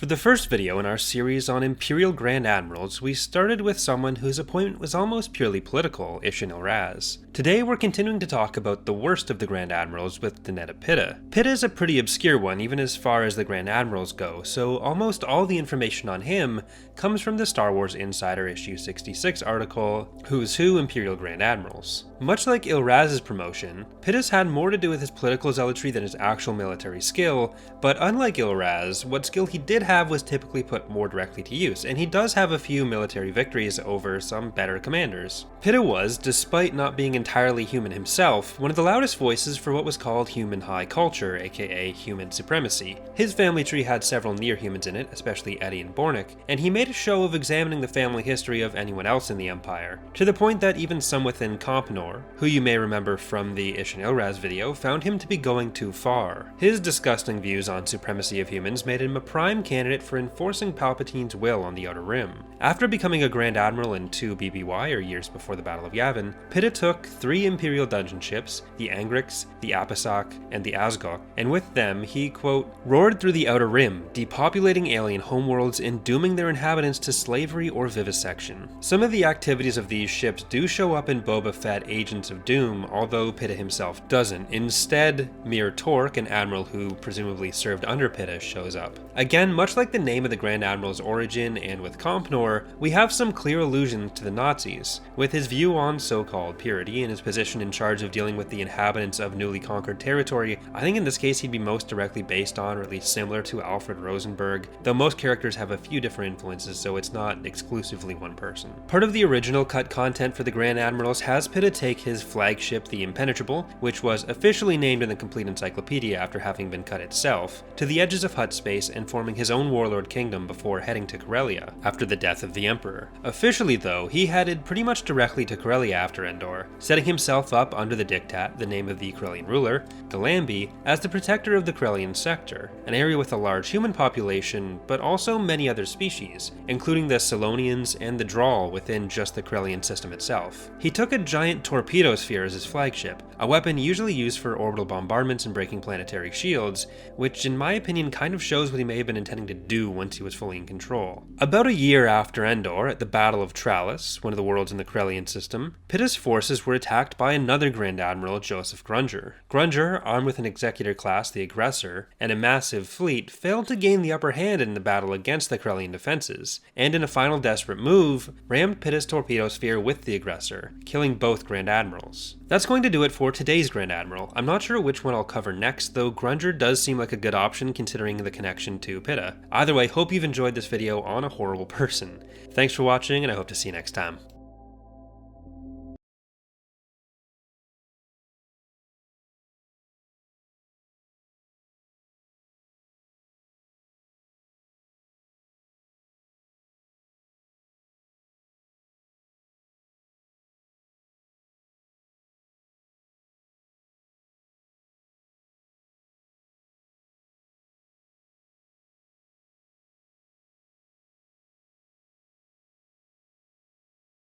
For the first video in our series on Imperial Grand Admirals, we started with someone whose appointment was almost purely political, Ishin Il-Raz. Today we're continuing to talk about the worst of the Grand Admirals with Danetta Pitta. Pitta is a pretty obscure one even as far as the Grand Admirals go, so almost all the information on him comes from the Star Wars Insider issue 66 article, Who's Who Imperial Grand Admirals. Much like Il-Raz's promotion, Pitta's had more to do with his political zealotry than his actual military skill, but unlike Il-Raz, what skill he did have was typically put more directly to use, and he does have a few military victories over some better commanders. Pitta was, despite not being entirely human himself, one of the loudest voices for what was called human high culture, aka human supremacy. His family tree had several near-humans in it, especially Eddie and Bornik, and he made a show of examining the family history of anyone else in the Empire, to the point that even some within Companor, who you may remember from the Ishin Il-Raz video, found him to be going too far. His disgusting views on supremacy of humans made him a prime candidate for enforcing Palpatine's will on the Outer Rim. After becoming a Grand Admiral in 2 BBY, or years before the Battle of Yavin, Pitta took 3 Imperial dungeon ships, the Angrix, the Apisak, and the Azgok, and with them he, quote, roared through the Outer Rim, depopulating alien homeworlds and dooming their inhabitants to slavery or vivisection. Some of the activities of these ships do show up in Boba Fett Agents of Doom, although Pitta himself doesn't. Instead, Mir Torque, an admiral who presumably served under Pitta, shows up. Again, much like the name of the Grand Admiral's origin and with Companor, we have some clear allusions to the Nazis. With his view on so-called purity and his position in charge of dealing with the inhabitants of newly conquered territory, I think in this case he'd be most directly based on, or at least similar to, Alfred Rosenberg, though most characters have a few different influences, so it's not exclusively one person. Part of the original cut content for the Grand Admirals has Pitta take his flagship, the Impenetrable, which was officially named in the Complete Encyclopedia after having been cut itself, to the edges of Hutt space and forming his own warlord kingdom before heading to Corellia after the death of the Emperor. Officially though, he headed pretty much directly to Corellia after Endor, setting himself up under the Diktat, the name of the Corellian ruler, Galambi, as the protector of the Corellian sector, an area with a large human population, but also many other species, including the Selonians and the Drawl within just the Corellian system itself. He took a giant torpedo sphere as his flagship, a weapon usually used for orbital bombardments and breaking planetary shields, which in my opinion kind of shows what he may have been intending to do once he was fully in control. About a year after Endor, at the Battle of Tralis, one of the worlds in the Corellian system, Pitta's forces were attacked by another Grand Admiral, Joseph Grunger. Grunger, armed with an Executor class, the Aggressor, and a massive fleet, failed to gain the upper hand in the battle against the Corellian defenses, and in a final desperate move, rammed Pitta's torpedo sphere with the Aggressor, killing both Grand Admirals. That's going to do it for today's Grand Admiral. I'm not sure which one I'll cover next, though Grunger does seem like a good option considering the connection to Pitta. Either way, hope you've enjoyed this video on a horrible person. Thanks for watching, and I hope to see you next time.